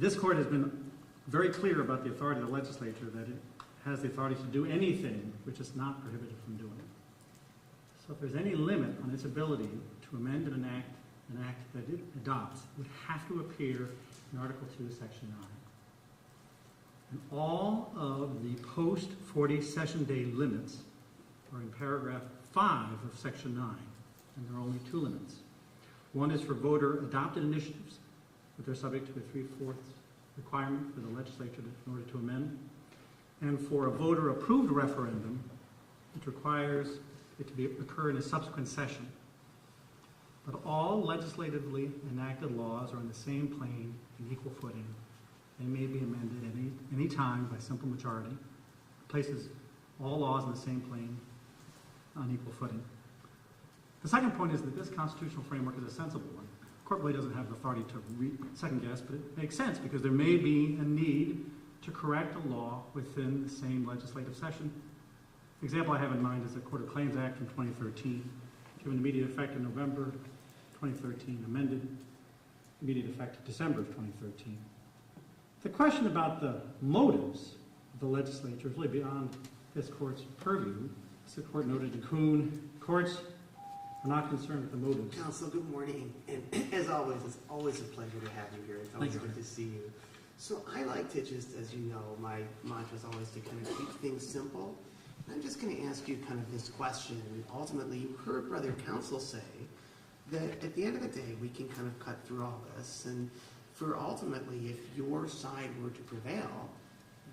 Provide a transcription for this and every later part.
This court has been very clear about the authority of the legislature, that it has the authority to do anything which is not prohibited from doing. So if there's any limit on its ability to amend an act that it adopts, it would have to appear in Article 2, Section 9. And all of the post-40 session day limits are in paragraph 5 of Section 9, and there are only two limits. One is for voter-adopted initiatives, but they're subject to a 3/4 requirement for the legislature in order to amend, and for a voter-approved referendum, which requires it to occur in a subsequent session. But all legislatively enacted laws are on the same plane and equal footing. They may be amended any time by simple majority. It places all laws on the same plane on equal footing. The second point is that this constitutional framework is a sensible one. The court really doesn't have the authority to second guess, but it makes sense because there may be a need to correct a law within the same legislative session. The example I have in mind is the Court of Claims Act from 2013, given immediate effect in November 2013, amended immediate effect December of 2013. The question about the motives of the legislature is really beyond this court's purview. As the court noted in Kuhn, courts are not concerned with the motives. Counsel, good morning. And as always, it's always a pleasure to have you here. It's always good to see you. So I like to just, as you know, my mantra is always to kind of keep things simple. I'm just going to ask you kind of this question. Ultimately, you heard Brother Counsel say that at the end of the day, we can kind of cut through all this. And for ultimately, if your side were to prevail,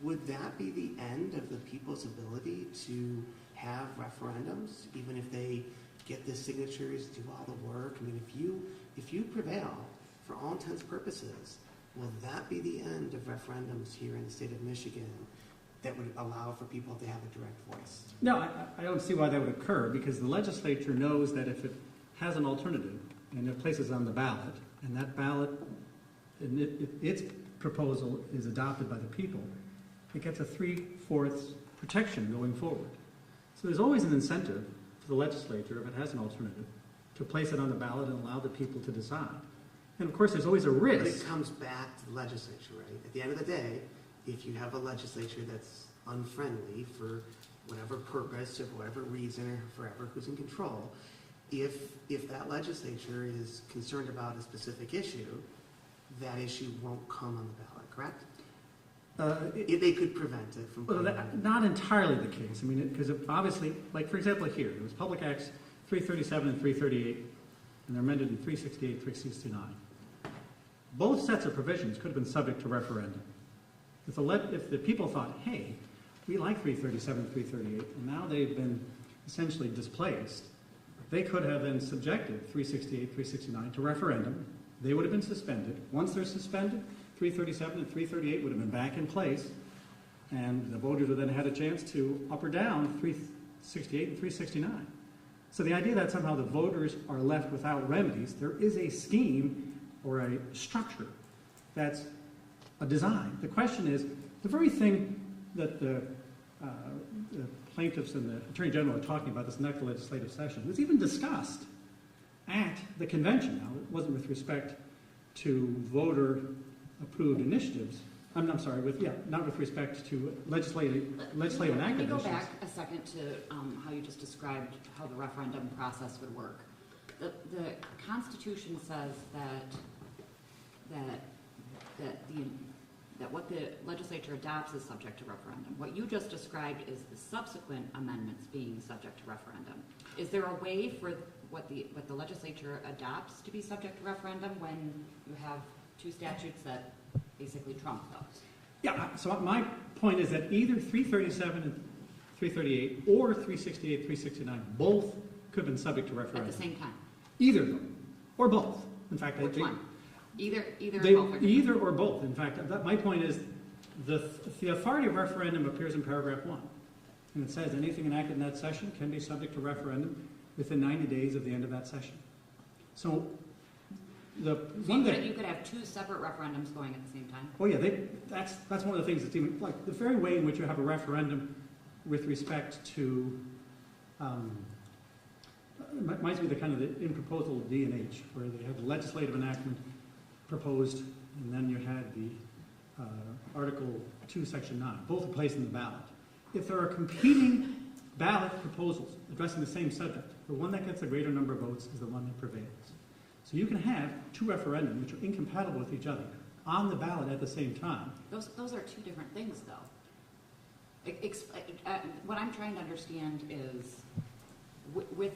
would that be the end of the people's ability to have referendums, even if they get the signatures, do all the work? I mean, if you prevail, for all intents and purposes, will that be the end of referendums here in the state of Michigan that would allow for people to have a direct voice? No, I don't see why that would occur, because the legislature knows that if it has an alternative and it places it on the ballot, and that ballot, its proposal is adopted by the people, it gets a 3/4 protection going forward. So there's always an incentive for the legislature, if it has an alternative, to place it on the ballot and allow the people to decide. And of course, there's always a risk. But it comes back to the legislature, right? At the end of the day, if you have a legislature that's unfriendly for whatever purpose or whatever reason or forever who's in control, if that legislature is concerned about a specific issue, that issue won't come on the ballot, correct? If they could prevent it from coming. Well, not entirely the case. I mean, because obviously, like for example here, there was Public Acts 337 and 338, and they're amended in 368, 369. Both sets of provisions could have been subject to referendum. If the people thought, hey, we like 337 and 338, and now they've been essentially displaced, they could have then subjected 368, 369 to referendum. They would have been suspended. Once they're suspended, 337 and 338 would have been back in place, and the voters would then had a chance to up or down 368 and 369. So the idea that somehow the voters are left without remedies, there is a scheme or a structure that's a design. The question is, the very thing that the plaintiffs and the Attorney General are talking about this next legislative session was even discussed at the convention. Now, it wasn't with respect to voter-approved initiatives. I'm sorry, not with respect to legislative enacted Let me go initiatives. back a second to how you just described how the referendum process would work. The Constitution says that what the legislature adopts is subject to referendum. What you just described is the subsequent amendments being subject to referendum. Is there a way for what the legislature adopts to be subject to referendum when you have two statutes that basically trump those? Yeah, so my point is that either 337 and 338 or 368, 369 both could have been subject to referendum. At the same time? Either of them, or both. In fact, Which one? Either or both. In fact, my point is the authority of referendum appears in paragraph 1. And it says anything enacted in that session can be subject to referendum within 90 days of the end of that session. So you could have two separate referendums going at the same time? Oh yeah, that's one of the things that's even, like the very way in which you have a referendum with respect to, reminds me of the kind of in proposal D and H, where they had the legislative enactment proposed, and then you had the Article 2, Section 9. Both are placed in the ballot. If there are competing ballot proposals addressing the same subject, the one that gets a greater number of votes is the one that prevails. So you can have two referendums which are incompatible with each other on the ballot at the same time. Those are two different things, though. What I'm trying to understand is, with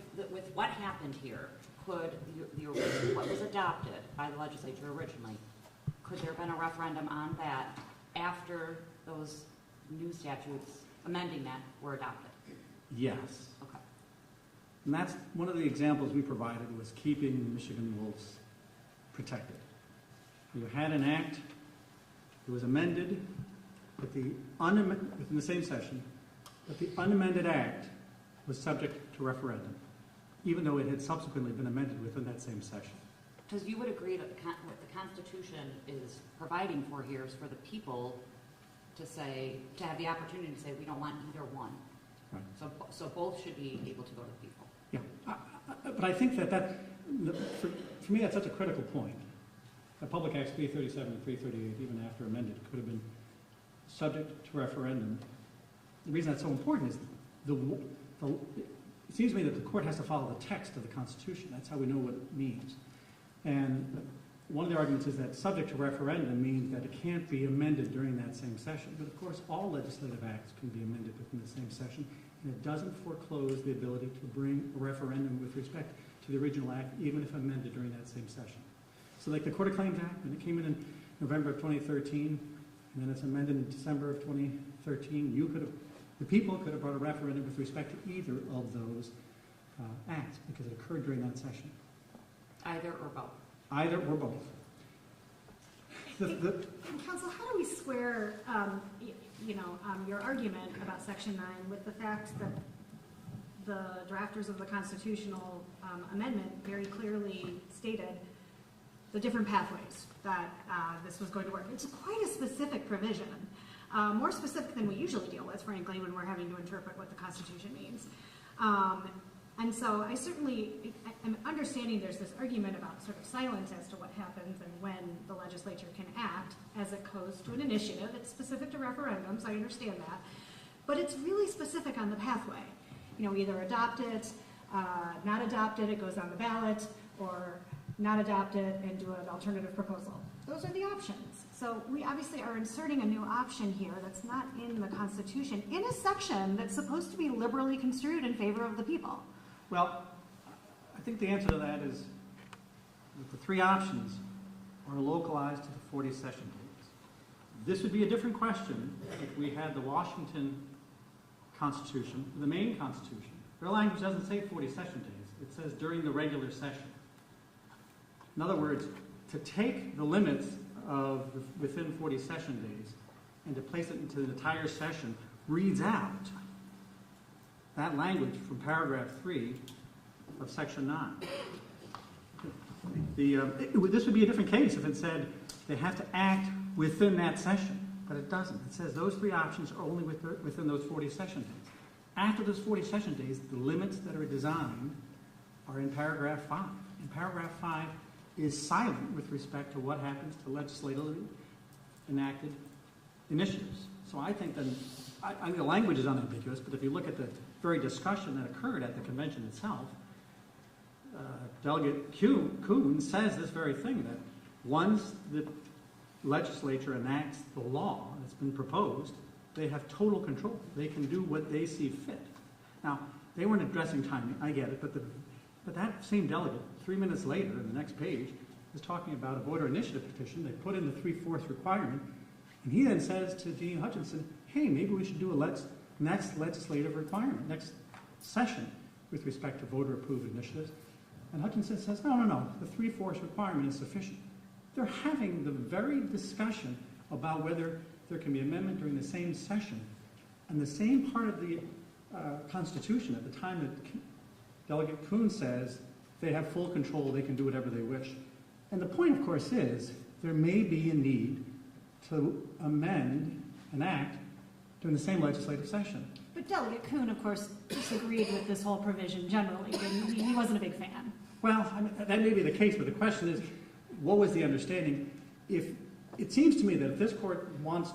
what happened here, could what was adopted by the legislature originally, could there have been a referendum on that after those new statutes amending that were adopted? Yes. Okay. And that's one of the examples we provided, was keeping Michigan wolves protected. You had an act, it was amended within the same session, but the unamended act was subject to referendum, even though it had subsequently been amended within that same session. Because you would agree that what the Constitution is providing for here is for the people to have the opportunity to say, we don't want either one. Right. So both should be able to go to the people. Yeah, but I think that for me, that's such a critical point. The Public Acts 337 and 338, even after amended, could have been subject to referendum. The reason that's so important is it seems to me that the court has to follow the text of the Constitution. That's how we know what it means. And one of the arguments is that subject to referendum means that it can't be amended during that same session. But of course, all legislative acts can be amended within the same session, and it doesn't foreclose the ability to bring a referendum with respect to the original act, even if amended during that same session. So like the Court of Claims Act, when it came in November of 2013, and then it's amended in December of 2013, the people could have brought a referendum with respect to either of those acts, because it occurred during that session. Either or both. Either or both. Counsel, how do we square, your argument about Section 9 with the fact that the drafters of the constitutional amendment very clearly stated the different pathways that this was going to work? It's quite a specific provision, more specific than we usually deal with, frankly, when we're having to interpret what the Constitution means. And so I certainly am understanding there's this argument about sort of silence as to what happens and when the legislature can act as opposed to an initiative. It's specific to referendums, I understand that. But it's really specific on the pathway. Either adopt it, not adopt it, it goes on the ballot, or not adopt it and do an alternative proposal. Those are the options. So we obviously are inserting a new option here that's not in the Constitution in a section that's supposed to be liberally construed in favor of the people. Well, I think the answer to that is that the three options are localized to the 40 session days. This would be a different question if we had the Washington Constitution, the Maine Constitution. Their language doesn't say 40 session days. It says during the regular session. In other words, to take the limits of within 40 session days and to place it into the entire session reads out that language from paragraph 3 of section 9. This would be a different case if it said they have to act within that session, but it doesn't. It says those three options are only within those 40 session days. After those 40 session days, the limits that are designed are in paragraph 5. And paragraph 5 is silent with respect to what happens to legislatively enacted initiatives. So I think that the language is unambiguous, but if you look at the very discussion that occurred at the convention itself, Delegate Kuhn says this very thing, that once the legislature enacts the law that's been proposed, they have total control. They can do what they see fit. Now, they weren't addressing timing, I get it, but that same delegate, 3 minutes later, in the next page, is talking about a voter initiative petition. They put in the 3/4 requirement, and he then says to Dean Hutchinson, hey, maybe we should do a next legislative requirement, next session, with respect to voter-approved initiatives. And Hutchinson says, no, the 3/4 requirement is sufficient. They're having the very discussion about whether there can be amendment during the same session. And the same part of the Constitution at the time that Delegate Kuhn says they have full control, they can do whatever they wish. And the point, of course, is there may be a need to amend an act during the same legislative session. But Delegate Kuhn, of course, disagreed with this whole provision generally. He wasn't a big fan. Well, that may be the case, but the question is, what was the understanding? If it seems to me that if this court wants,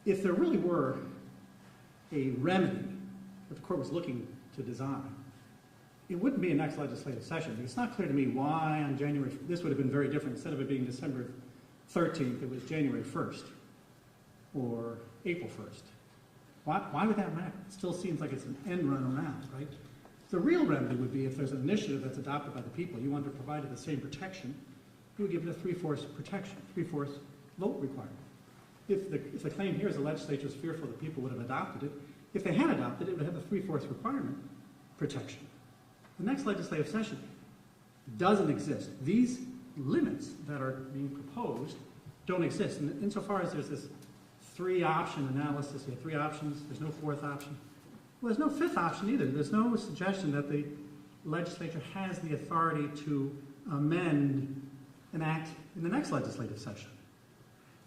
if there really were a remedy that the court was looking to design, it wouldn't be a next legislative session. It's not clear to me why on January, this would have been very different. Instead of it being December 13th, it was January 1st or April 1st. Why would that matter? It still seems like it's an end run around, right? The real remedy would be if there's an initiative that's adopted by the people, you want to provide it the same protection, you would give it a 3/4 protection, 3/4 vote requirement. If the claim here is the legislature is fearful that people would have adopted it, if they had adopted it, it would have the 3/4 requirement protection. The next legislative session doesn't exist. These limits that are being proposed don't exist. And insofar as there's this 3-option analysis, you have 3 options, there's no 4th option. Well, there's no 5th option either. There's no suggestion that the legislature has the authority to amend an act in the next legislative session.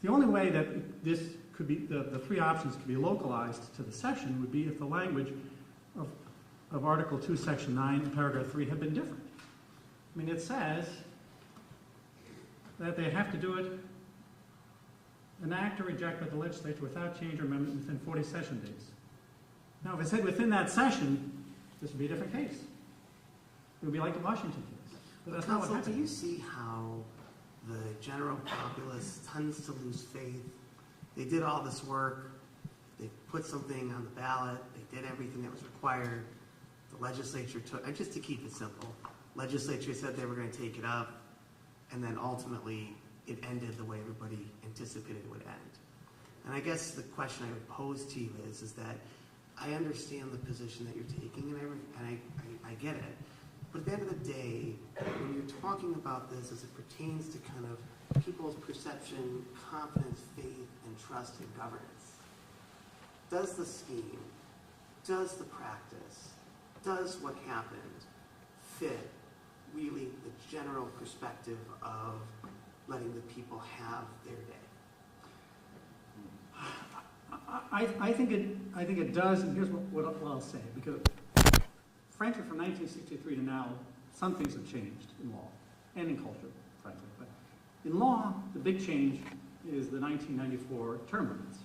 The only way that this could be, the 3 options could be localized to the session would be if the language of Article 2, Section 9, Paragraph 3 had been different. I mean, it says that they have to do it, enact or reject by the legislature without change or amendment within 40 session days. Now, if it said within that session, this would be a different case. It would be like the Washington case. But that's not what Counsel, happened. do you see how the general populace tends to lose faith? They did all this work. They put something on the ballot. They did everything that was required. The legislature took, and just to keep it simple, legislature said they were going to take it up, and then ultimately it ended the way everybody anticipated it would end. And I guess the question I would pose to you is that I understand the position that you're taking, and I get it. But at the end of the day, when you're talking about this as it pertains to kind of people's perception, confidence, faith, and trust in governance, does the scheme, does the practice, does what happened fit really the general perspective of letting the people have their day? I think it does, and here's what I'll say, because frankly, from 1963 to now, some things have changed in law and in culture, frankly. But in law, the big change is the 1994 term limits.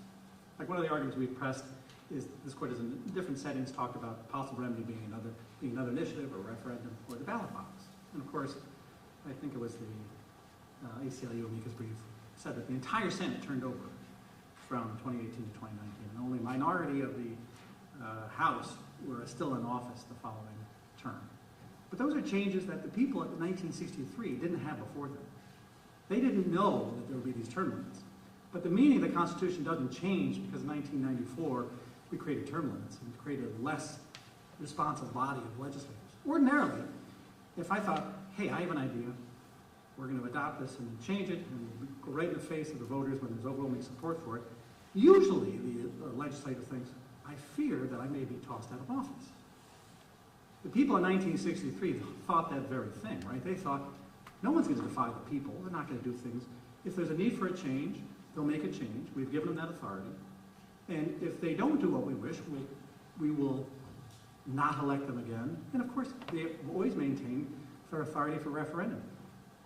Like one of the arguments we've pressed is this court has in different settings talked about possible remedy being another initiative or referendum or the ballot box. And of course, I think it was the ACLU amicus brief said that the entire Senate turned over from 2018 to 2019, and only a minority of the House were still in office the following term. But those are changes that the people in 1963 didn't have before them. They didn't know that there would be these term limits. But the meaning of the Constitution doesn't change because in 1994 we created term limits and created a less responsive body of legislators. Ordinarily, if I thought, hey, I have an idea, we're going to adopt this and change it and go right in the face of the voters when there's overwhelming support for it, usually the legislator thinks, I fear that I may be tossed out of office. The people in 1963 thought that very thing, right? They thought, no one's going to defy the people. They're not going to do things. If there's a need for a change, they'll make a change. We've given them that authority. And if they don't do what we wish, we will not elect them again. And of course, they always maintain their authority for referendum.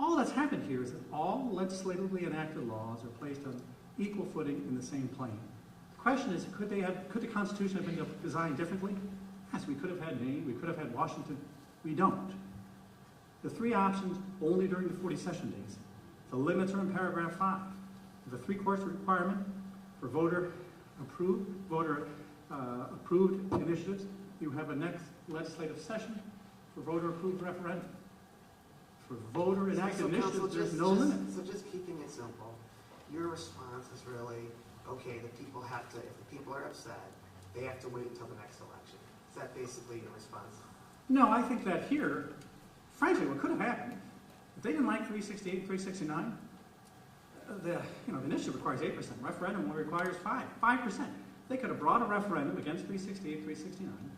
All that's happened here is that all legislatively enacted laws are placed on equal footing in the same plane. The question is, could the Constitution have been designed differently? Yes, we could have had Maine, we could have had Washington. We don't. The 3 options only during the 40 session days. The limits are in paragraph 5. The 3/4 requirement for voter-approved initiatives. You have a next legislative session for voter-approved referendum. For voter-enacted initiatives, there's no limit. So just keeping it simple, your response is really, okay, the people have to, if the people are upset, they have to wait until the next election. Is that basically your response? No, I think that here, frankly, what could have happened, if they didn't like 368, 369, the initiative requires 8%. Referendum requires 5%. They could have brought a referendum against 368, 369.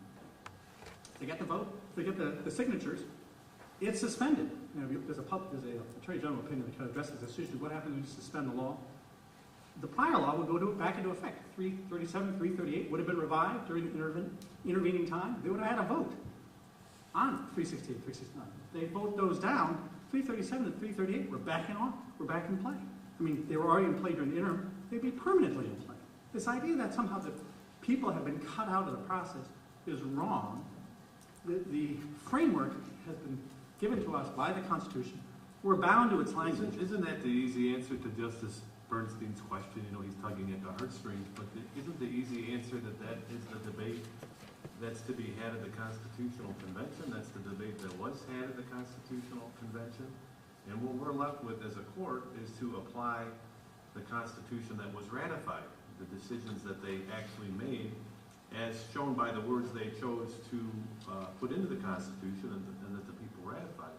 They get the vote, they get the signatures, it's suspended. There's a Attorney General opinion that kind of addresses this issue. What happens when you suspend the law? The prior law would go back into effect. 337, 338 would have been revived during the intervening time. They would have had a vote on 368, 369. They vote those down. 337 and 338 were back in play. I mean, they were already in play during the interim, they'd be permanently in play. This idea that somehow the people have been cut out of the process is wrong. The framework has been given to us by the Constitution. We're bound to its language. Isn't that the easy answer to Justice Bernstein's question? You know, he's tugging at the heartstrings, but isn't the easy answer that that is the debate that's to be had at the Constitutional Convention? That's the debate that was had at the Constitutional Convention. And what we're left with as a court is to apply the Constitution that was ratified, the decisions that they actually made, as shown by the words they chose to put into the Constitution and that the people ratified.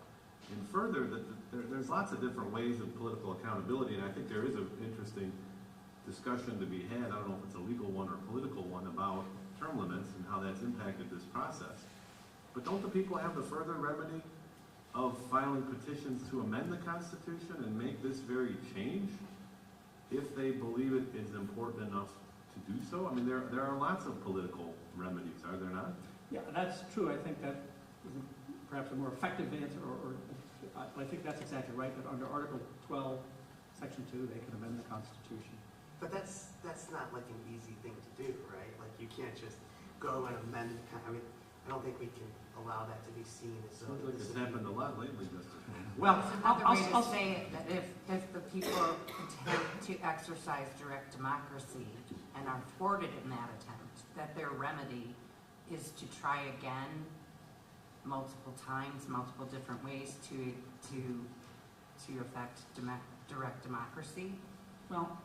And further, there's lots of different ways of political accountability, and I think there is an interesting discussion to be had. I don't know if it's a legal one or a political one about term limits and how that's impacted this process. But don't the people have the further remedy of filing petitions to amend the Constitution and make this very change if they believe it is important enough to do so? I mean, there are lots of political remedies, are there not? Yeah, that's true. I think that is perhaps a more effective answer, or I think that's exactly right, that under Article 12, Section 2, they can amend the Constitution. But that's not like an easy thing to do, right? Like you can't just go and amend. I mean, I don't think we can allow that to be seen as though Sounds like it's happened a lot lately, Justice. Well, Another way to say it, that if the people attempt to exercise direct democracy and are thwarted in that attempt, that their remedy is to try again multiple times, multiple different ways to affect direct democracy. well,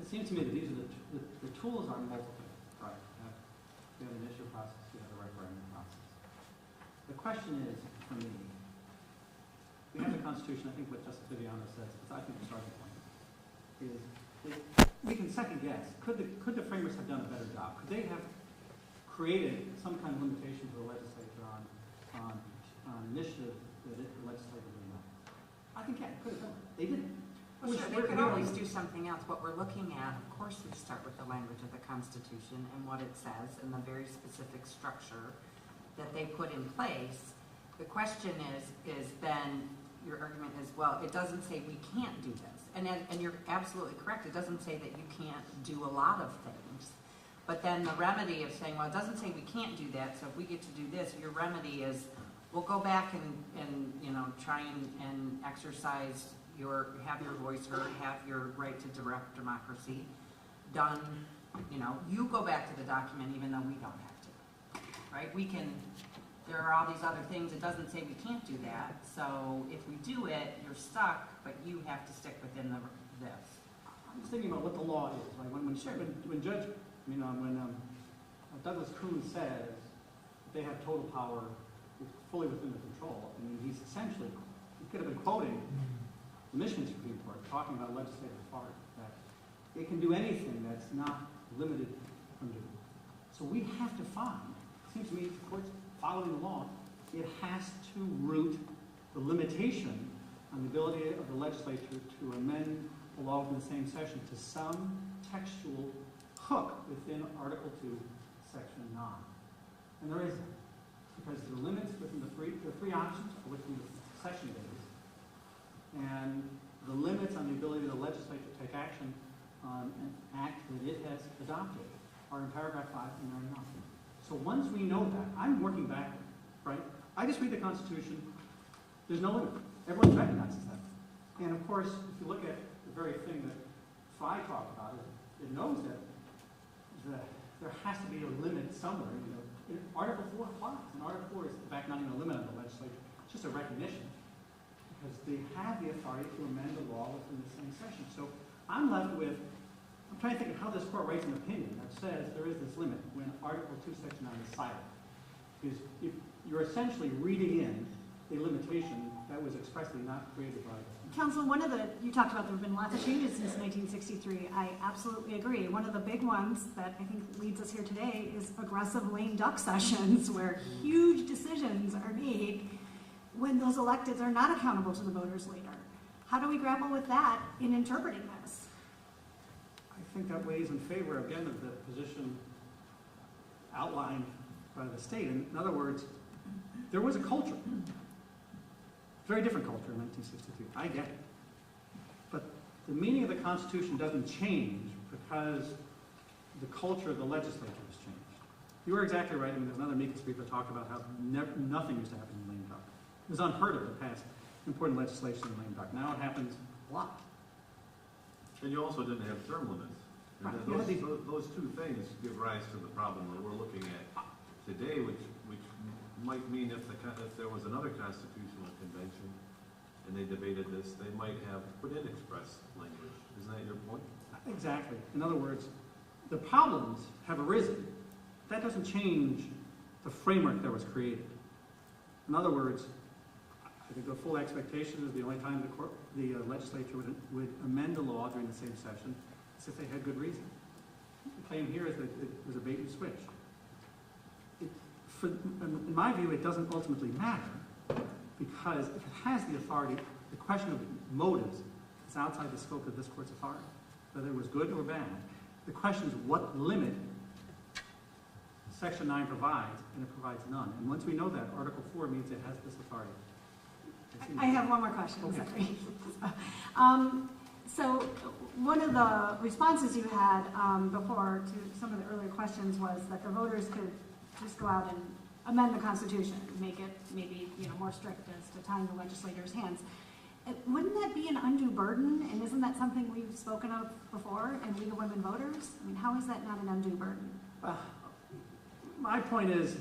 it seems to me that these are the tools are multiple, right? We have an issue process, we have a referendum process. The question is, for me, we have the Constitution. I think what Justice Viviano says, I think the starting point is we can second guess. Could the framers have done a better job? Could they have created some kind of limitation to the legislature on initiative that the legislature did not? I think, yeah, it could have done it. They didn't. Well, sure, they could always do something else. What we're looking at, of course, we start with the language of the Constitution and what it says and the very specific structure that they put in place. The question is then, your argument is, well, it doesn't say we can't do this. And you're absolutely correct. It doesn't say that you can't do a lot of things. But then the remedy of saying, well, it doesn't say we can't do that, so if we get to do this, your remedy is, we'll go back and you know, try and exercise have your voice heard, have your right to direct democracy done. You know, you go back to the document even though we don't have to, right? We can, there are all these other things. It doesn't say we can't do that. So if we do it, you're stuck, but you have to stick within this. I'm just thinking about what the law is. Right? When Judge, when Douglas Coons says they have total power, fully within the control. I mean, he's essentially, he could have been quoting the Michigan Supreme Court talking about legislative authority, that it can do anything that's not limited from doing. So we have to find, it seems to me, the court's following the law, it has to root the limitation on the ability of the legislature to amend the law within the same session to some textual hook within Article 2, Section 9. And there isn't, because the limits within the three options are within the session days, and the limits on the ability of the legislature to take action on an act that it has adopted are in paragraph 5 and they're not. So once we know that, I'm working backward, right? I just read the Constitution, there's no limit. Everyone recognizes that. And of course, if you look at the very thing that Fry talked about, it knows that there has to be a limit somewhere. You know, Article 4 applies, and Article 4 is in fact not even a limit on the legislature, it's just a recognition, because they have the authority to amend the law within the same session. So I'm left with, I'm trying to think of how this court writes an opinion that says there is this limit when Article 2, Section 9 is silent. Because if you're essentially reading in a limitation that was expressly not created by Council, you talked about there have been lots of changes since 1963. I absolutely agree. One of the big ones that I think leads us here today is aggressive lame duck sessions, where huge decisions are made when those electeds are not accountable to the voters later. How do we grapple with that in interpreting this? I think that weighs in favor, again, of the position outlined by the state. In other words, there was a culture, very different culture in 1963. I get it. But The meaning of the Constitution doesn't change because the culture of the legislature has changed. You are exactly right. I mean, there's another amicus brief that talked about how nothing used to happen in lame duck. It was unheard of to pass important legislation in lame duck. Now it happens a lot. And you also didn't have term limits. And Right. those two things give rise to the problem that we're looking at today, which might mean if there was another constitutional convention and they debated this, they might have put in express language. Isn't that your point? Exactly. In other words, the problems have arisen. That doesn't change the framework that was created. In other words, I think the full expectation is the only time the legislature would amend a law during the same session is if they had good reason. The claim here is that it was a bait and switch. In my view, it doesn't ultimately matter because if it has the authority, the question of motives is outside the scope of this court's authority, whether it was good or bad. The question is what limit Section 9 provides, and it provides none. And once we know that, Article 4 means it has this authority. I have one more question, Okay. sorry. So one of the responses you had before to some of the earlier questions was that the voters could just go out and amend the Constitution, make it maybe more strict as to tying the legislators' hands. Wouldn't that be an undue burden? And isn't that something we've spoken of before in League of Women Voters? I mean, how is that not an undue burden? My point is,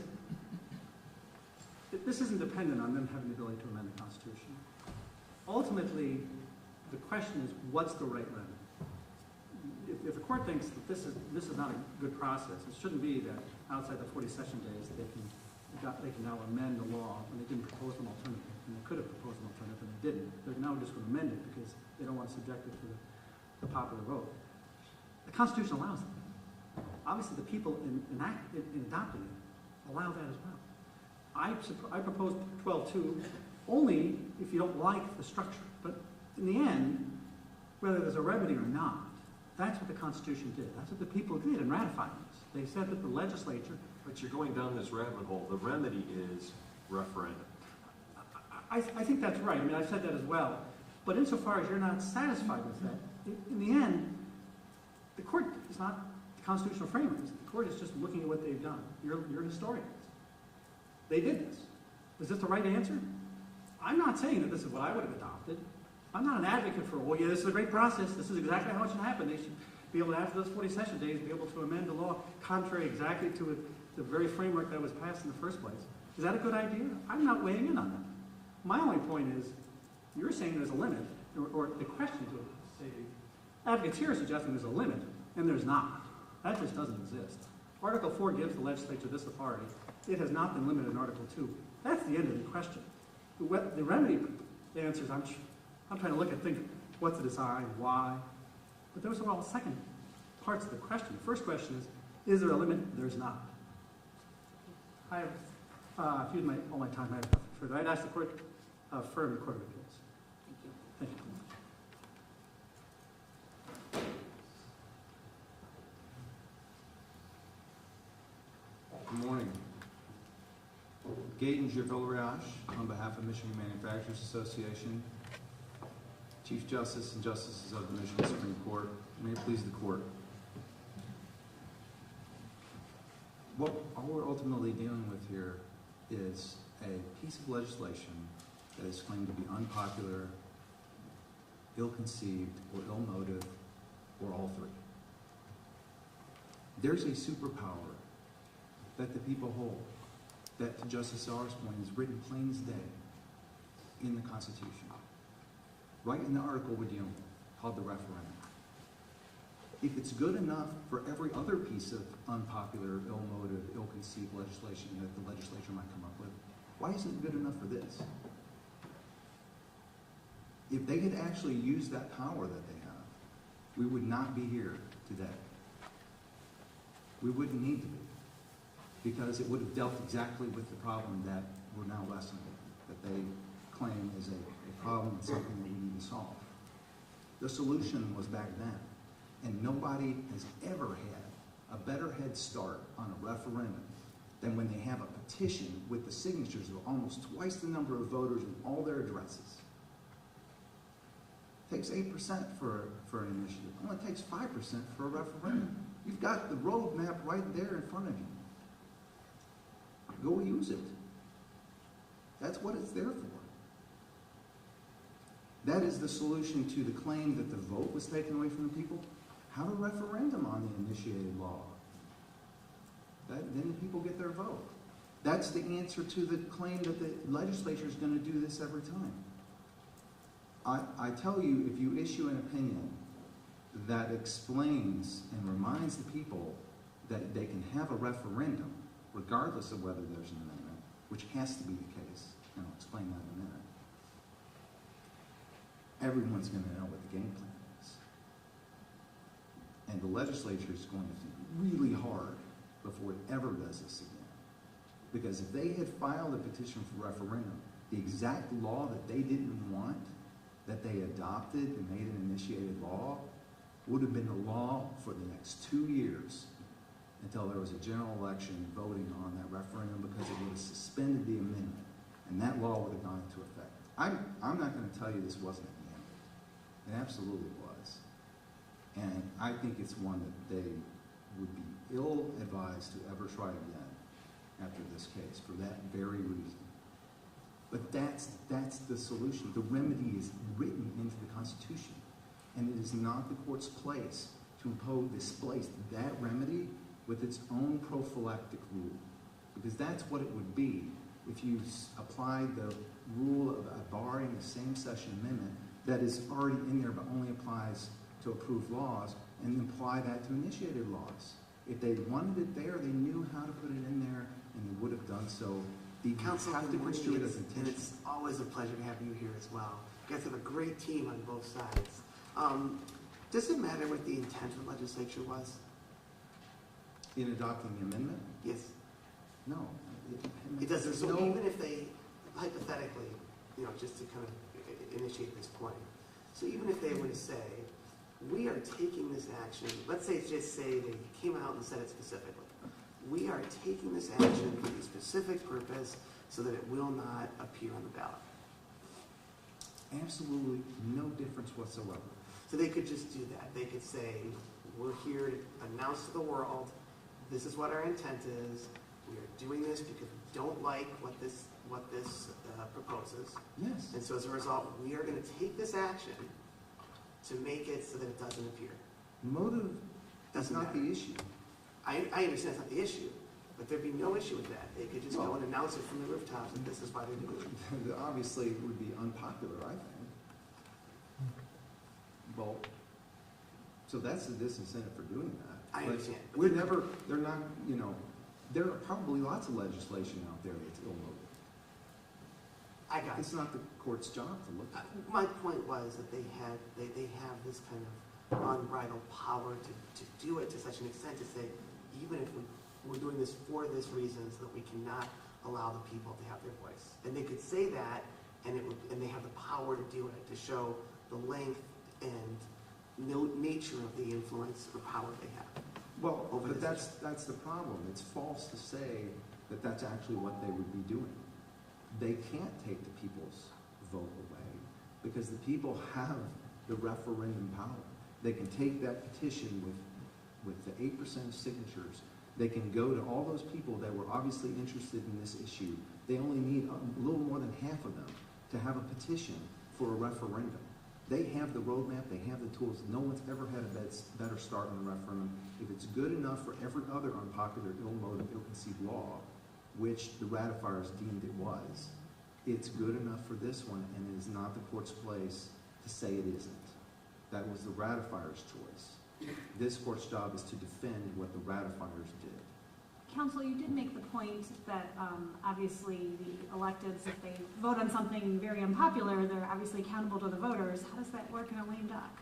this isn't dependent on them having the ability to amend the Constitution. Ultimately, the question is, what's the right remedy? If the court thinks that this is not a good process, it shouldn't be that outside the 40 session days they can now amend the law when they didn't propose an alternative, and they could have proposed an alternative and they didn't. They're now just going to amend it because they don't want to subject it to the popular vote. The Constitution allows it. Obviously, the people in adopting it allow that as well. I proposed 12.2 only if you don't like the structure. But in the end, whether there's a remedy or not, that's what the Constitution did. That's what the people did in ratifying this. They said that the legislature... But you're going down this rabbit hole. The remedy is referendum. I think that's right. I mean, I've said that as well. But insofar as you're not satisfied with that, in the end, the court is not the constitutional framers. The court is just looking at what they've done. You're historians. They did this. Is this the right answer? I'm not saying that this is what I would have adopted. I'm not an advocate for, well, yeah, this is a great process. This is exactly how it should happen. They should be able to, after those 40 session days, be able to amend the law contrary exactly to the very framework that was passed in the first place. Is that a good idea? I'm not weighing in on that. My only point is, you're saying there's a limit, or the question to say, advocates here are suggesting there's a limit, and there's not. That just doesn't exist. Article 4 gives the legislature this authority. It has not been limited in Article 2. That's the end of the question. The remedy answers, I'm trying to look at, think, what's the design, why? But those are all second parts of the question. The first question is there a limit? There's not. I have used all my time. I have nothing further. I'd ask the court affirm the Court of Appeals. Thank you. Thank you. Good morning. Gaten Givillariash, on behalf of Michigan Manufacturers Association, Chief Justice and Justices of the Michigan Supreme Court, may it please the Court. What we're ultimately dealing with here is a piece of legislation that is claimed to be unpopular, ill-conceived, or ill-motived, or all three. There's a superpower that the people hold that, to Justice Sauer's point, is written plain as day in the Constitution. Right in the article we're dealing with, called the referendum. If it's good enough for every other piece of unpopular, ill-motived, ill-conceived legislation that the legislature might come up with, why isn't it good enough for this? If they had actually used that power that they have, we would not be here today. We wouldn't need to be, because it would have dealt exactly with the problem that we're now wrestling with, that they claim is a problem and something that we need to solve. The solution was back then, and nobody has ever had a better head start on a referendum than when they have a petition with the signatures of almost twice the number of voters in all their addresses. takes 8% for an initiative. It only takes 5% for a referendum. You've got the roadmap right there in front of you. Go use it. That's what it's there for. That is the solution to the claim that the vote was taken away from the people. Have a referendum on the initiated law. Then the people get their vote. That's the answer to the claim that the legislature is going to do this every time. I tell you, if you issue an opinion that explains and reminds the people that they can have a referendum, regardless of whether there's an amendment, which has to be the case, and I'll explain that in a minute, everyone's going to know what the game plan is. And the legislature is going to think really hard before it ever does this again. Because if they had filed a petition for referendum, the exact law that they didn't want, that they adopted and made an initiated law, would have been the law for the next 2 years until there was a general election voting on that referendum, because it would have suspended the amendment, and that law would have gone into effect. I'm not going to tell you this wasn't an amendment. It absolutely was. And I think it's one that they would be ill-advised to ever try again after this case, for that very reason. But that's the solution. The remedy is written into the Constitution, and it is not the court's place to displace that remedy with its own prophylactic rule, because that's what it would be if you applied the rule of barring the same session amendment that is already in there but only applies to approved laws, and apply that to initiated laws. If they wanted it there, they knew how to put it in there, and they would have done so. The Council, have to construe it as and intentional. it's always a pleasure to have you here as well. You guys have a great team on both sides. Does it matter what the intent of the legislature was? In adopting the amendment? Yes. No. It doesn't. So No. even if they, hypothetically, just to kind of initiate this point, so even if they were to say, we are taking this action, let's say they came out and said it specifically, we are taking this action for a specific purpose so that it will not appear on the ballot. Absolutely no difference whatsoever. So they could just do that. They could say, we're here to announce to the world, this is what our intent is. We are doing this because we don't like what this proposes. Yes. And so as a result, we are going to take this action to make it so that it doesn't appear. Motive is Doesn't not matter. the issue. I understand it's not the issue, but there'd be no issue with that. They could just go and announce it from the rooftops that this is why they're doing it. Obviously, it would be unpopular, I think. Well, so that's the disincentive for doing that. I But understand. they're not, there are probably lots of legislation out there that's ill-motivated. I got it. It's not the court's job to look at. My point was that they have this kind of unbridled power to do it to such an extent to say, even if we're doing this for this reason, so that we cannot allow the people to have their voice. And they could say that, and they have the power to do it, to show the length and nature of the influence or power they have. Well, Over but this that's the problem. It's false to say that that's actually what they would be doing. They can't take the people's vote away, because the people have the referendum power. They can take that petition with the 8% of signatures. They can go to all those people that were obviously interested in this issue. They only need a little more than half of them to have a petition for a referendum. They have the roadmap, they have the tools. No one's ever had a better start on a referendum. If it's good enough for every other unpopular, ill-motivated, ill-conceived law, which the ratifiers deemed it was, it's good enough for this one, and it is not the court's place to say it isn't. That was the ratifiers' choice. This court's job is to defend what the ratifiers did. Counsel, you did make the point that obviously the electeds, if they vote on something very unpopular, they're obviously accountable to the voters. How does that work in a lame duck?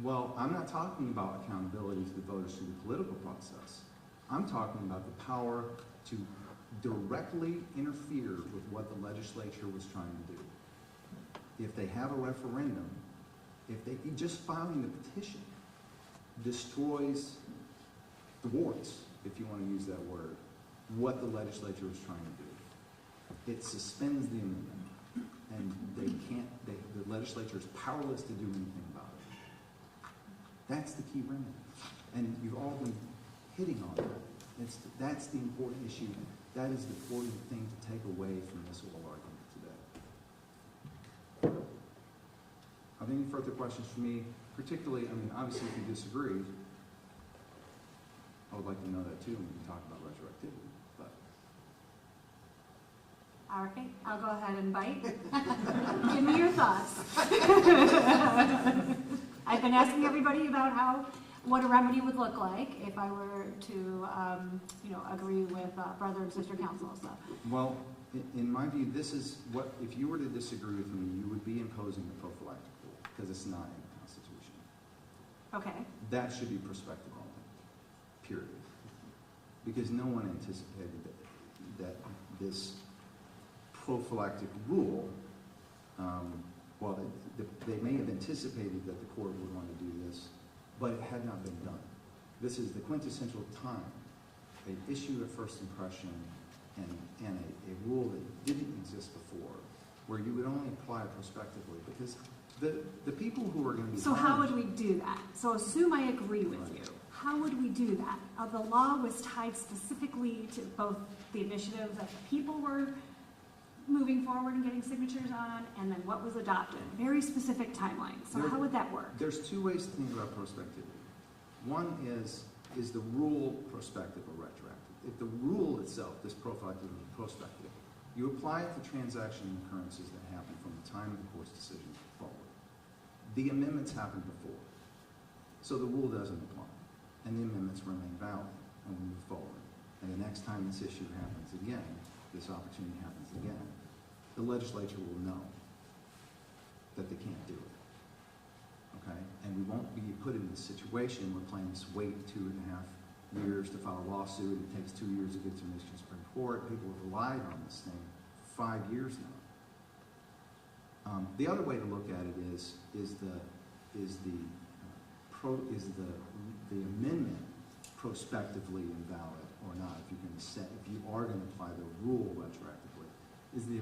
Well, I'm not talking about accountability to the voters through the political process. I'm talking about the power to directly interfere with what the legislature was trying to do. If they have a referendum, just filing the petition destroys, thwarts, if you want to use that word, what the legislature was trying to do. It suspends the amendment. and the legislature is powerless to do anything about it. That's the key remedy. And you've all been hitting on that. That's the important issue. That is the important thing to take away from this oral argument today. Have any further questions for me? Particularly, obviously if you disagree, I would like to know that too when we talk about retroactivity. But All right, I'll go ahead and bite. Give me your thoughts. I've been asking everybody about what a remedy would look like if I were to, agree with brother and sister council. So. well, in my view, this is what, if you were to disagree with me, you would be imposing the prophylactic rule because it's not in the Constitution. Okay. That should be prospective only, period. Because no one anticipated that this prophylactic rule, they may have anticipated that the court would want to do this, but it had not been done. This is the quintessential time, an issue of first impression and a rule that didn't exist before, where you would only apply it prospectively, because the people who are going to be So how would we do that? So assume I agree with you. How would we do that? The law was tied specifically to both the initiative that the people were moving forward and getting signatures on, and then what was adopted. Very specific timeline. So how would that work? There's two ways to think about prospectivity. One is the rule prospective or retroactive? If the rule itself, this prophylactic is prospective, you apply it to transaction occurrences that happen from the time of the court's decision forward. The amendments happened before, so the rule doesn't apply, and the amendments remain valid, and we move forward. And the next time this issue happens again, this opportunity happens again, the legislature will know that they can't do it. Okay? And we won't be put in this situation where plaintiffs wait 2.5 years to file a lawsuit. It takes 2 years to get to Michigan Supreme Court. People have relied on this thing for 5 years now. The other way to look at it is the amendment prospectively invalid or not? If you are going to apply the rule retroactively, is the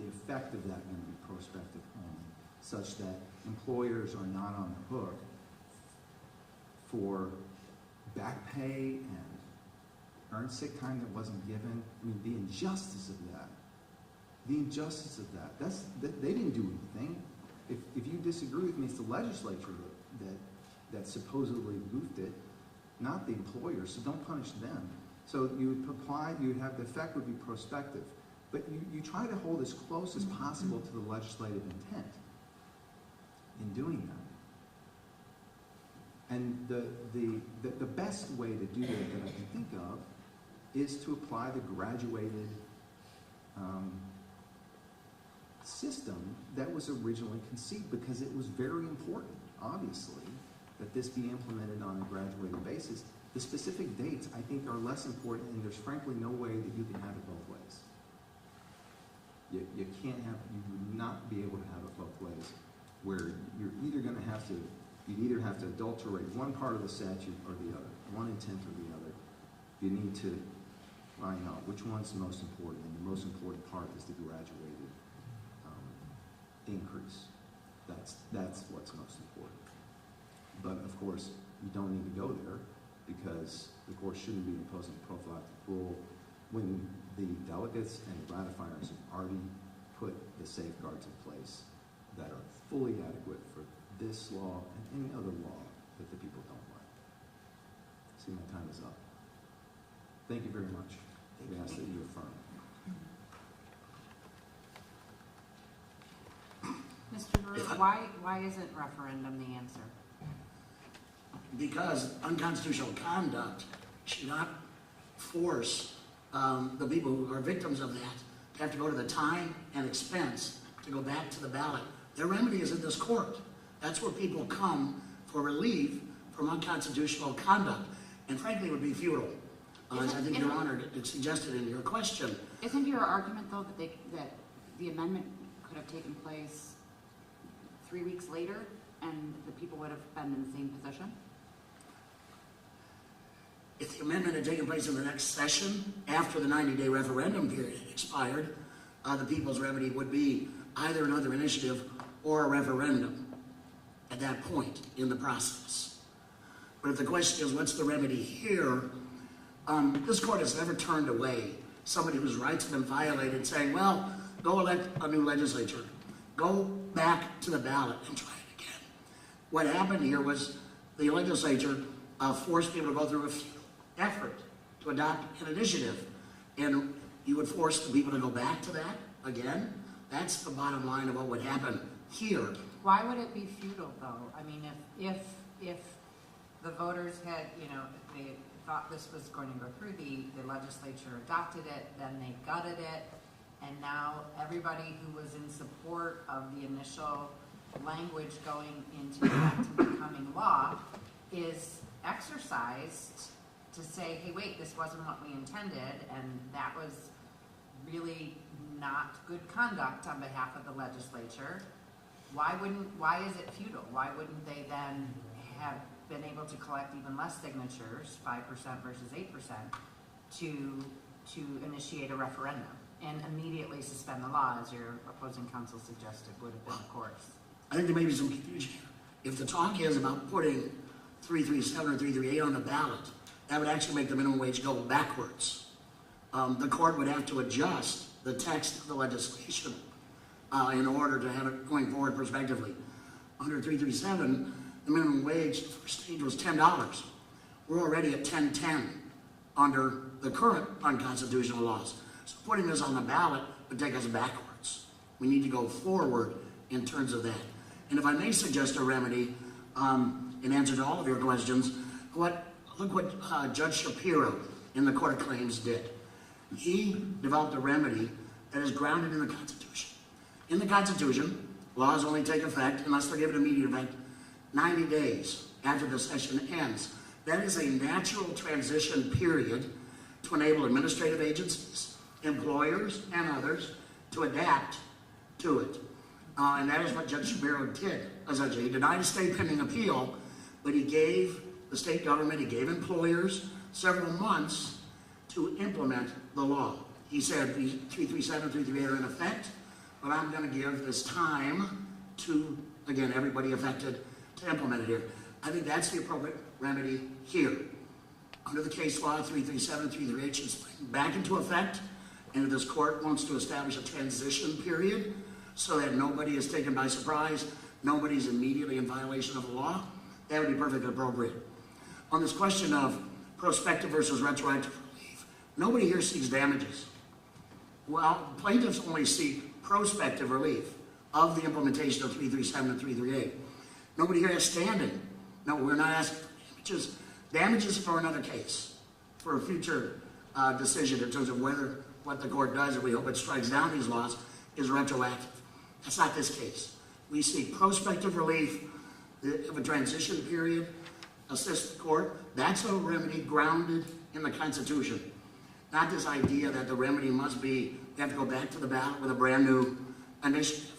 effect of that going to be prospective only, such that employers are not on the hook for back pay and earned sick time that wasn't given? I mean, the injustice of that. They didn't do anything. If you disagree with me, it's the legislature that supposedly goofed it, not the employers, so don't punish them. So you have the effect would be prospective, but you try to hold as close as possible to the legislative intent in doing that. And the best way to do that I can think of is to apply the graduated system that was originally conceived, because it was very important, obviously, that this be implemented on a graduated basis. The specific dates, I think, are less important, and there's frankly no way that you can have it both ways. You would not be able to have it both ways, where you'd either have to adulterate one part of the statute or the other, one intent or the other. You need to find out which one's the most important, and the most important part is the graduated increase. That's what's most important. But of course, you don't need to go there, because the court shouldn't be imposing a prophylactic rule when the delegates and the ratifiers have already put the safeguards in place that are fully adequate for this law and any other law that the people don't like. See, my time is up. Thank you very much. We ask that you affirm. Mr. Brewer, why isn't referendum the answer? Because unconstitutional conduct should not force the people who are victims of that to have to go to the time and expense to go back to the ballot. Their remedy is in this court. That's where people come for relief from unconstitutional conduct. And frankly, it would be futile, as I think Your Honor suggested in your question. Isn't your argument, though, that the amendment could have taken place 3 weeks later and the people would have been in the same position? If the amendment had taken place in the next session, after the 90-day referendum period expired, the people's remedy would be either another initiative or a referendum at that point in the process. But if the question is, what's the remedy here? This court has never turned away somebody whose rights have been violated saying, well, go elect a new legislature. Go back to the ballot and try it again. What happened here was the legislature forced people to go through a futile effort to adopt an initiative. And you would force the people to go back to that again. That's the bottom line of what would happen here. Why would it be futile, though? I mean, if the voters had, they thought this was going to go through, the legislature adopted it, then they gutted it, and now everybody who was in support of the initial language going into effect and becoming law is exercised to say, hey, wait, this wasn't what we intended, and that was really not good conduct on behalf of the legislature. Why is it futile? Why wouldn't they then have been able to collect even less signatures, 5% versus 8%, to initiate a referendum and immediately suspend the law, as your opposing counsel suggested would have been the course? I think there may be some confusion here. If the talk is about putting 337 or 338 on the ballot, that would actually make the minimum wage go backwards. The court would have to adjust the text of the legislation in order to have it going forward prospectively. Under 337, the minimum wage, the first stage was $10. We're already at $10.10 under the current unconstitutional laws. So putting this on the ballot would take us backwards. We need to go forward in terms of that. And if I may suggest a remedy, in answer to all of your questions, look what Judge Shapiro in the Court of Claims did. He developed a remedy that is grounded in the Constitution. In the Constitution, laws only take effect, unless they're given immediate effect, 90 days after the session ends. That is a natural transition period to enable administrative agencies, employers, and others to adapt to it. And that is what Judge Shapiro did. Essentially, he denied a state pending appeal, but he gave the state government, he gave employers several months to implement the law. He said 337, 338 are in effect, but I'm going to give this time to, again, everybody affected to implement it here. I think that's the appropriate remedy here. Under the case law, 337, 338 should spring back into effect, and if this court wants to establish a transition period so that nobody is taken by surprise, nobody's immediately in violation of the law, that would be perfectly appropriate. On this question of prospective versus retroactive relief, nobody here seeks damages. Well, plaintiffs only seek prospective relief of the implementation of 337 and 338. Nobody here has standing. No, we're not asking for damages. Damages for another case, for a future decision in terms of whether what the court does, and we hope it strikes down these laws, is retroactive. That's not this case. We seek prospective relief of a transition period, assist the court. That's a remedy grounded in the Constitution. Not this idea that the remedy must be, we have to go back to the ballot with a brand new initiative.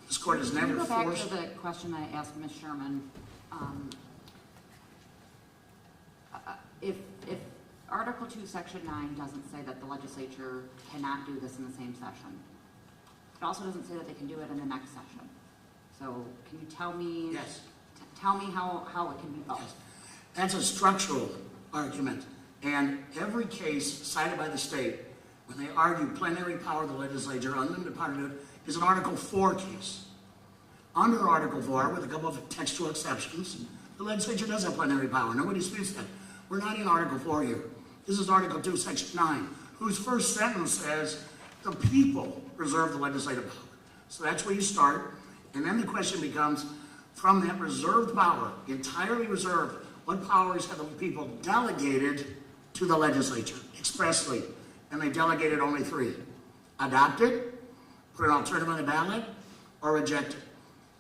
This court has never forced... Can you go back to the question I asked Ms. Sherman? If Article 2, Section 9 doesn't say that the legislature cannot do this in the same session, it also doesn't say that they can do it in the next session. So can you tell me... Yes. Tell me how it can be both. Yes. That's a structural argument. And every case cited by the state, when they argue plenary power of the legislature, unlimited power to do it, is an Article 4 case. Under Article 4, with a couple of textual exceptions, the legislature does have plenary power. Nobody disputes that. We're not in Article 4 here. This is Article 2, Section 9, whose first sentence says, the people reserve the legislative power. So that's where you start. And then the question becomes, from that reserved power, entirely reserved, what powers have the people delegated to the legislature expressly? And they delegated only 3. Adopt it, put an alternative on the ballot, or reject it.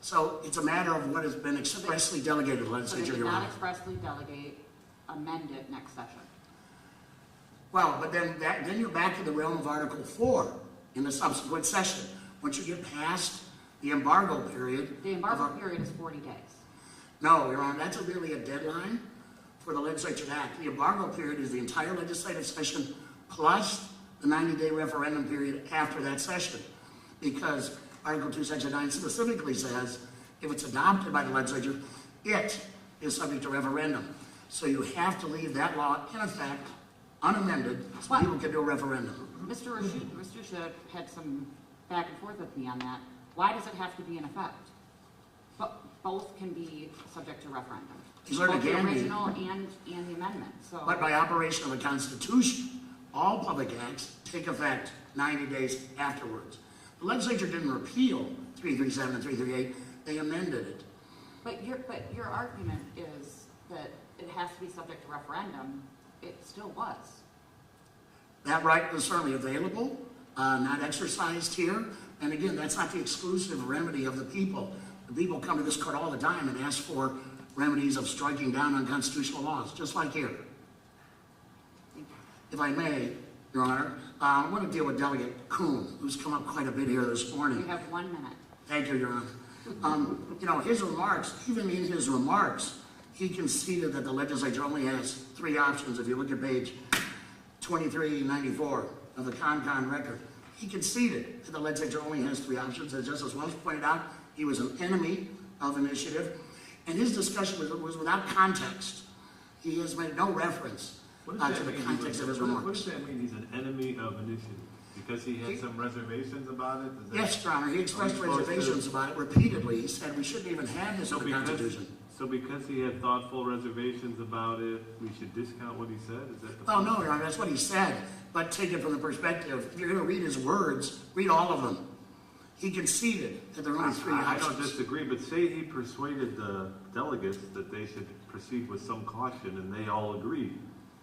So it's a matter of what has been expressly delegated to the legislature. So they did not expressly delegate, amend it next session. Well, but then you're back to the realm of Article 4 in the subsequent session. Once you get past the embargo period... The embargo period is 40 days. No, Your Honor, that's really a deadline for the legislature to act. The embargo period is the entire legislative session plus the 90-day referendum period after that session. Because Article 2, Section 9 specifically says, if it's adopted by the legislature, it is subject to referendum. So you have to leave that law in effect, unamended, so What? people can do a referendum. Mr. Rashid had some back and forth with me on that. Why does it have to be in effect? But both can be subject to referendum. These are Both the again be- original and the amendment, so. But by operation of the Constitution, all public acts take effect 90 days afterwards. The legislature didn't repeal 337 and 338, they amended it. But your argument is that it has to be subject to referendum. It still was. That right was certainly available, not exercised here. And again, that's not the exclusive remedy of the people. The people come to this court all the time and ask for remedies of striking down unconstitutional laws, just like here. If I may, Your Honor, I want to deal with Delegate Kuhn, who's come up quite a bit here this morning. You have 1 minute. Thank you, Your Honor. You know, his remarks, even in his remarks, he conceded that the legislature only has 3 options. If you look at page 2394 of the Con record, he conceded that the legislature only has 3 options. As Justice Welch pointed out, he was an enemy of initiative, and his discussion was without context. He has made no reference What does to that the mean? context of his What remarks. does that mean, he's an enemy of initiative? Because he had some reservations about it? Is that- Yes, Your Honor, he expressed Are we supposed to- reservations about it repeatedly. He said we shouldn't even have this So in the Constitution. because he had thoughtful reservations about it, we should discount what he said? Is that the Well, point? no, Your Honor, that's what he said, but take it from the perspective, if you're going to read his words, read all of them. He conceded that there are only 3 I don't options. disagree, but say he persuaded the delegates that they should proceed with some caution, and they all agreed.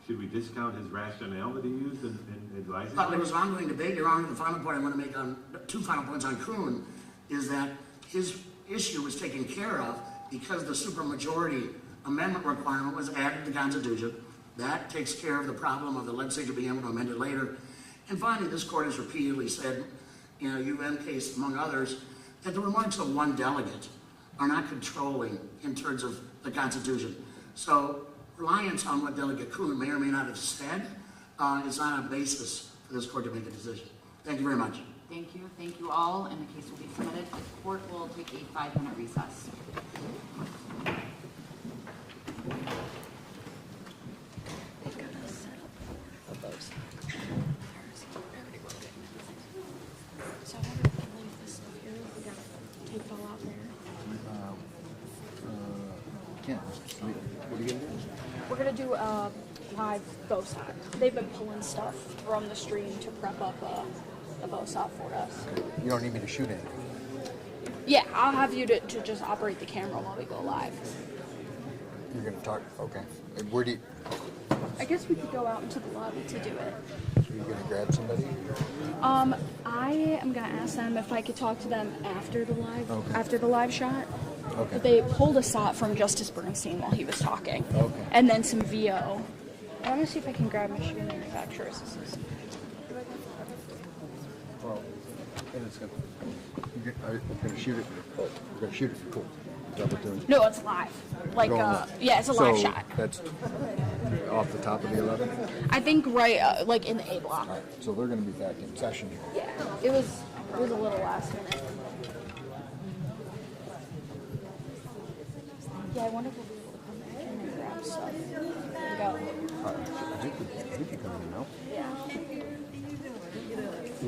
Should we discount his rationale that he used in advising? But there was an ongoing debate, Your Honor. The final point I want to make on 2 final points on Kuhn is that his issue was taken care of because the supermajority amendment requirement was added to the Constitution. That takes care of the problem of the legislature being able to amend it later. And finally, this court has repeatedly said, in a UN case among others, that the remarks of one delegate are not controlling in terms of the Constitution. So reliance on what Delegate Kuhn may or may not have said is not a basis for this court to make a decision. Thank you very much. Thank you. Thank you all, and the case will be submitted. The court will take a 5-minute recess. So I wonder if they leave this stuff here, we gotta take it all out there. Ken, what are you gonna do? We're gonna do a live bow shot. They've been pulling stuff from the stream to prep up a bow shot for us. You don't need me to shoot anything. Yeah, I'll have you to just operate the camera while we go live. You're gonna talk, okay. And where do you, I guess we could go out into the lobby to do it. so you're gonna grab somebody? I am gonna ask them if I could talk to them after the live, Okay. after the live shot. Okay. But they pulled a shot from Justice Bernstein while he was talking. Okay. And then some VO. And I'm gonna see if I can grab Michigan manufacturers. Well, and it's gonna, you're gonna shoot it, we're gonna shoot it for cool. Is that what they're doing? No, it's live. Like, Going live. yeah, it's a live So, shot. that's off the top of the 11? I think right, like in the A block. All right, so they're gonna be back in session here. Yeah, it was a little last minute. Yeah, I wonder if we'll be able to come back in and grab stuff and go. I think you come in now. Yeah.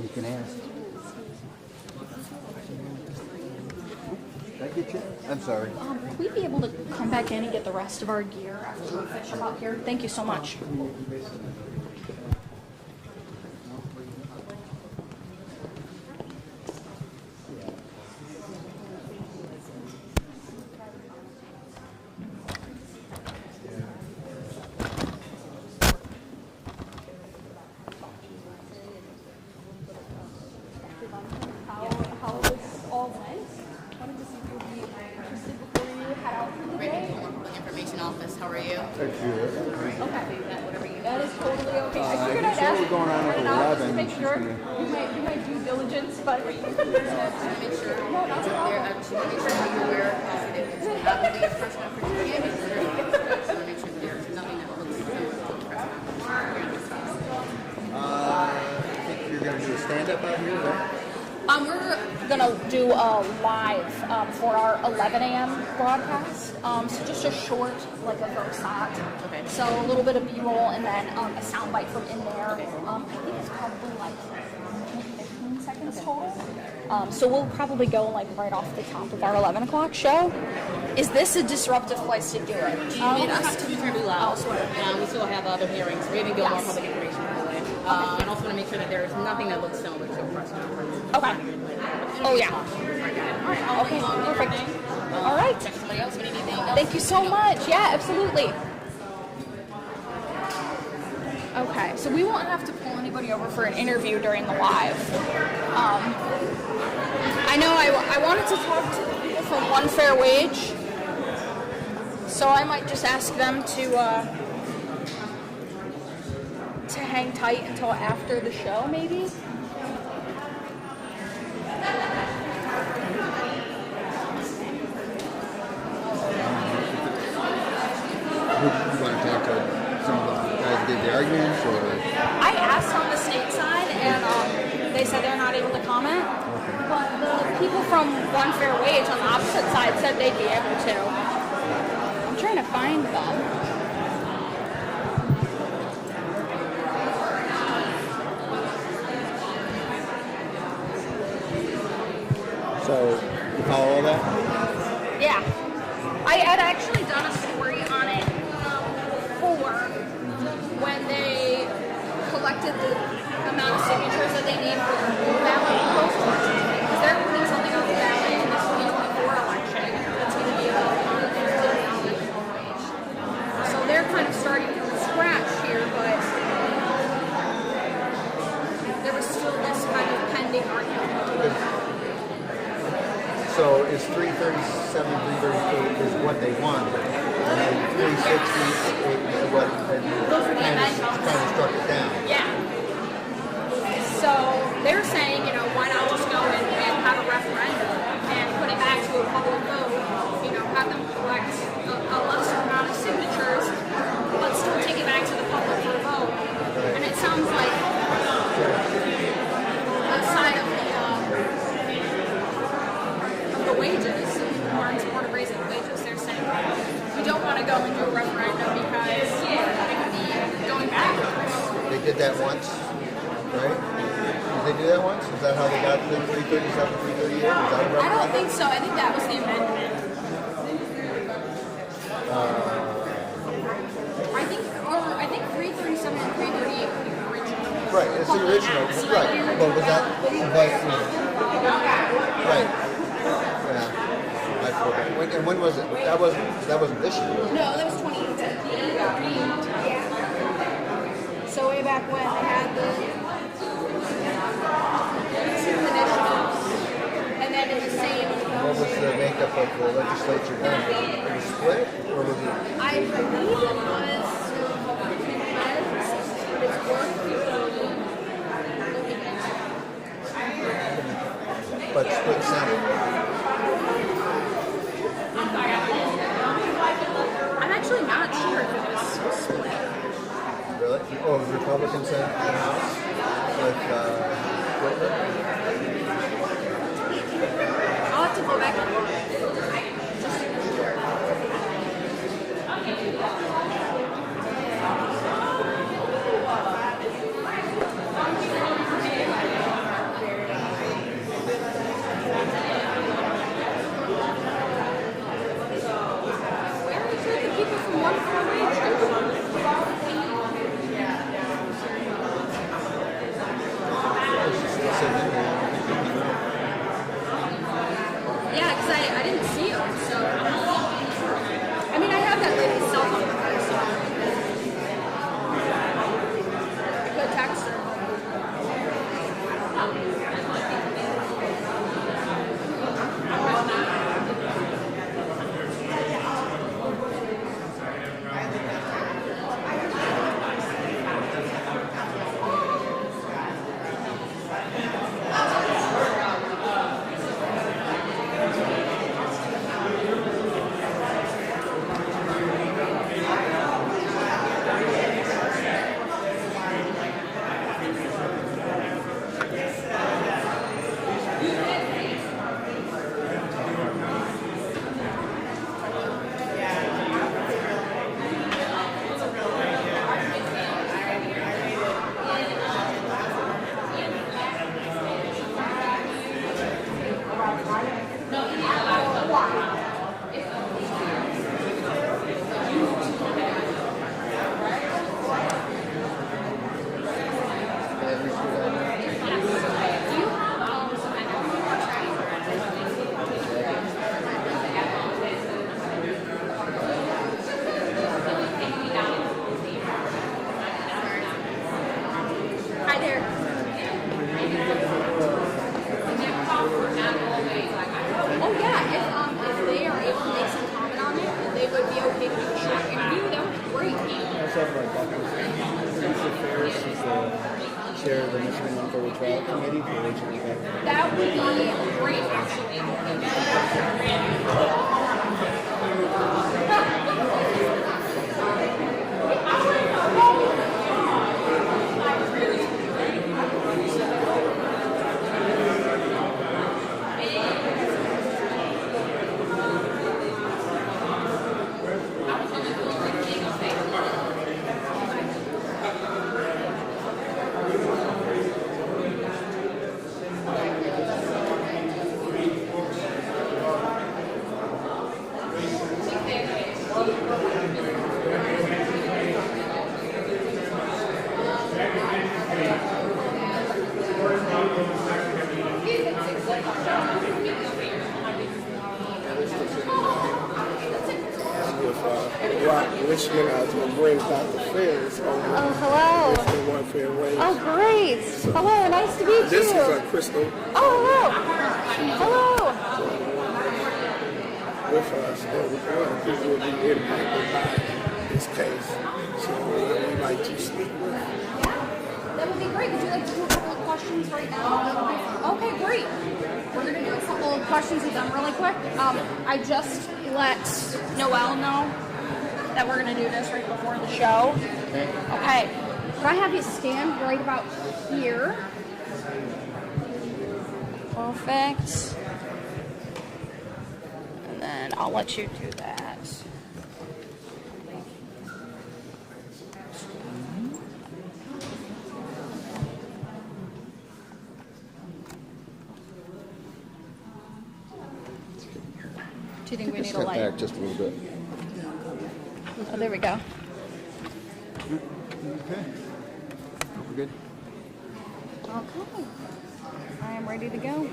You can ask. Did I get you? I'm sorry. Would we be able to come back in and get the rest of our gear after we finish up here? Thank you so much. How this all went. Wanted to see if you'd be interested before you head out for the day. Information office, how are you? Okay. That is totally okay. I figured I'd ask. going on at and I'll just 11, make she's sure gonna- you might do my due diligence, but Just want to make sure no, not a problem. just want to make sure you're aware because it's not going to be a first opportunity. Just want to make sure there's nothing that looks I think you're gonna do a stand-up out here, right? We're gonna do a live for our 11 a.m. broadcast. So just a short, like a VOSOT. Okay. So a little bit of B-roll and then a soundbite from in there. I think it's probably like 15 seconds total. So we'll probably go like right off the top of our 11 o'clock show. Is this a disruptive place to do it? Do you need us to turn too loud? We still have other hearings. We haven't given more public information by the way. And also want to make sure that there is nothing that looks similar to a press conference. Okay. Oh yeah. Okay, Perfect. All right. Check somebody else. Anything else? Thank you so much. Yeah, absolutely. Okay, so we won't have to pull anybody over for an interview during the live. I know I wanted to talk to the people from One Fair Wage, so I might just ask them to hang tight until after the show, maybe. You want to talk to some of the guys that did the arguments, or? I asked on the state side, and they said they're not able to comment. But the people from One Fair Wage on the opposite side said they'd be able to. I'm trying to find them. So, you follow all that? Yeah. I had actually done a story on it before when they collected the amount of signatures that they need for the ballot posters. Because they're putting something on the ballot in this 2024 election that's going to be a $15 wage. So they're kind of starting from scratch here, but there was still this kind of pending argument. So it's 337, 338 is what they want, and then 360 is what kind of struck it down. Yeah. So they're saying, why not just go and have a referendum and put it back to a public vote, have them collect a lesser amount of signatures, but still take it back to the public for a vote. And it sounds like the side of the wages, who are in support of raising wages, they're saying we don't want to go and do a referendum because it could be going backwards. They did that once, right? Did they do that once? Is that how they got the 337, 338? Was that a I don't referendum? think so. I think that was the amendment. I think 337 and 338 were the original. Right, it's the original, right. But was that, right. Yeah. I forgot. And when was it? That wasn't this year. No, that was 2018. Yeah. So way back when they had the two initiatives, and then in the same. What was the makeup of the legislature then? It was split, or was it? I believe it was heads, but it's worth looking into. But split Senate. I'm actually not sure if it was split. Really? Oh, Republican Senate in the House with Whitmer? I'll have to go back and look. Just to be sure. Where did the people from One Fair Wage go? Yeah, because I didn't see them, so I mean, I have that lady's cell phone number, so. Lisa Ferris is the chair of the Michigan Unfair Trial Committee for Regional Government. That would be great, actually. Michigan, I was going to bring Dr. Ferris over. Oh, hello. Michigan One Fair Wage. Oh, great. Hello, nice to meet you. This is Crystal. Oh, hello. With us, and we're going to people will be impacted by this case. So we'd like to speak with. Yeah, that would be great. Would you like to do a couple of questions right now? Okay, great. We're going to do a couple of questions with them really quick. I just let Noelle know that we're going to do this right before the show. Okay. Can I have you stand right about here? Perfect. And then I'll let you do that. Do you think we need a light? Back just a little bit. Oh, there we go. Okay. We're good. Okay. I am ready to go.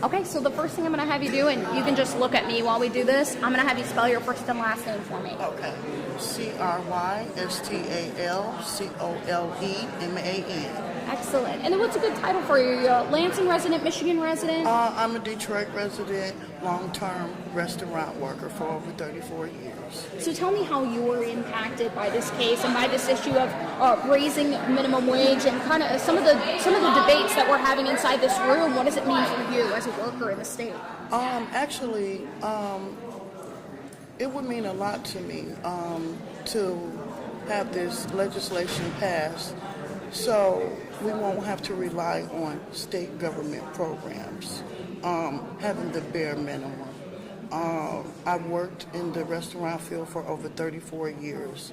Okay, so the first thing I'm going to have you do, and you can just look at me while we do this, I'm going to have you spell your first and last name for me. Okay. CRYSTALCOLEMAN. Excellent. And then what's a good title for you? You're a Lansing resident, Michigan resident? I'm a Detroit resident, long-term restaurant worker for over 34 years. So tell me how you were impacted by this case and by this issue of raising minimum wage and kind of some of the debates that we're having inside this room. What does it mean for you as a worker in the state? Actually, it would mean a lot to me to have this legislation passed, so we won't have to rely on state government programs, having the bare minimum. I've worked in the restaurant field for over 34 years.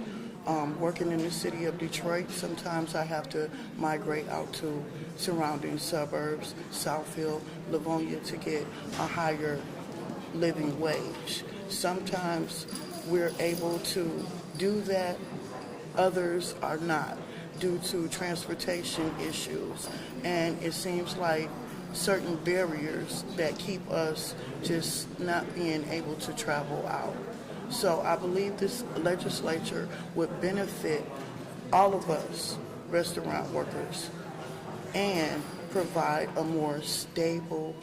Working in the city of Detroit, sometimes I have to migrate out to surrounding suburbs, Southfield, Livonia, to get a higher living wage. Sometimes we're able to do that, others are not, due to transportation issues. And it seems like certain barriers that keep us just not being able to travel out. So I believe this legislature would benefit all of us, restaurant workers, and provide a more stable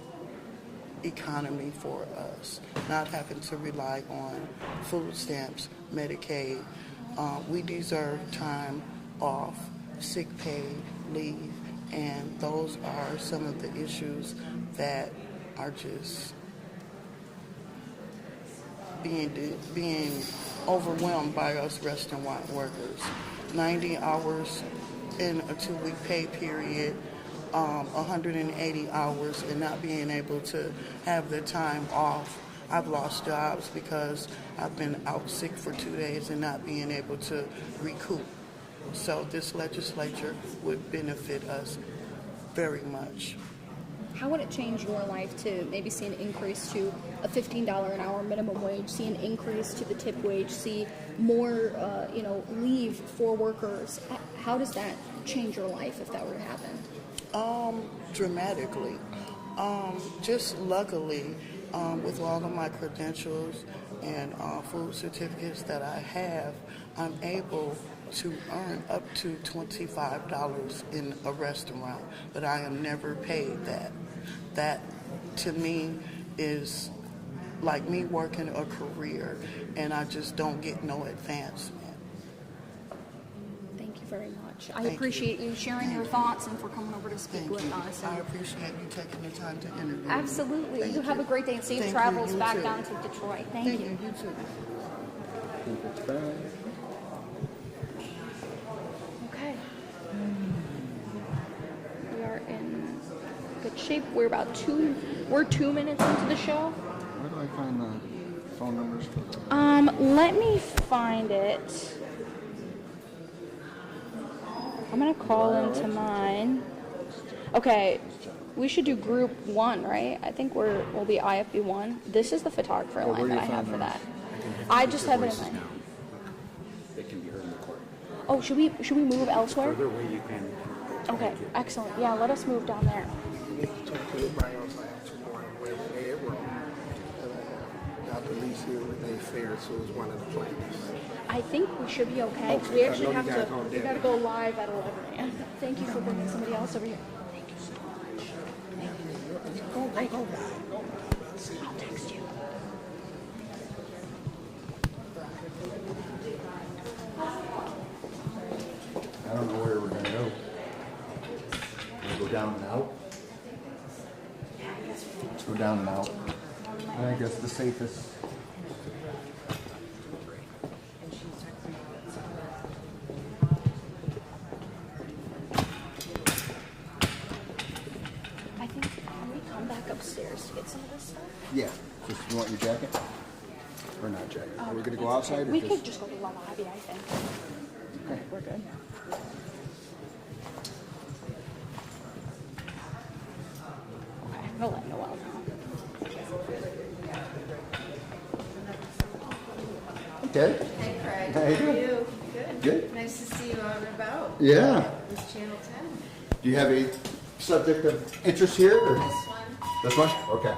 economy for us, not having to rely on food stamps, Medicaid. We deserve time off, sick pay, leave, and those are some of the issues that are just being overwhelmed by us restaurant workers. 90 hours in a 2-week pay period, 180 hours, and not being able to have the time off. I've lost jobs because I've been out sick for 2 days and not being able to recoup. So this legislature would benefit us very much. How would it change your life to maybe see an increase to a $15 an hour minimum wage, see an increase to the tip wage, see more, leave for workers? How does that change your life if that were to happen? Dramatically. Just luckily, with all of my credentials and food certificates that I have, I'm able to earn up to $25 in a restaurant, but I am never paid that. That, to me, is like me working a career and I just don't get no advancement. Thank you very much. I Thank appreciate you sharing your thoughts and for coming over to speak Thank with you. us. I appreciate you taking the time to interview me. Absolutely. Thank You have a great day and safe Thank you. travels You back too. down to Detroit. Thank you. You too. Okay. We are in good shape. We're 2 minutes into the show. Where do I find the phone numbers for the... Let me find it. I'm gonna call into mine. Okay, we should do group 1, right? I think we'll be IFB 1. This is the photographer line that I have for that. I just have it in mind. It can be heard in the court. Oh, should we move elsewhere? Further away you can. Okay, excellent. Yeah, let us move down there. You need to talk to everybody else I have tomorrow where they were. Dr. Lee's here with a fair, so is one of the plaintiffs. I think we should be okay. Okay, We I actually know have you guys to. on We deck. gotta go live at 11 a.m. Thank you for bringing somebody else over here. Thank you so much. Go. I'll text you. I don't know where we're gonna go. We'll go down and out. Let's go down and out. I think that's the safest. I think, can we come back upstairs to get some of this stuff? Yeah. Just, you want your jacket? Or not jacket? Are we gonna go outside or We just? could just go to the lobby, I think. Okay. We're good. Okay, we'll let Noel know. Okay. Hey Craig, How how you are doing? you? Good. Good. Nice to see you out and about. Yeah. With Channel 10. Do you have a subject of interest here or? This one. This one? Okay.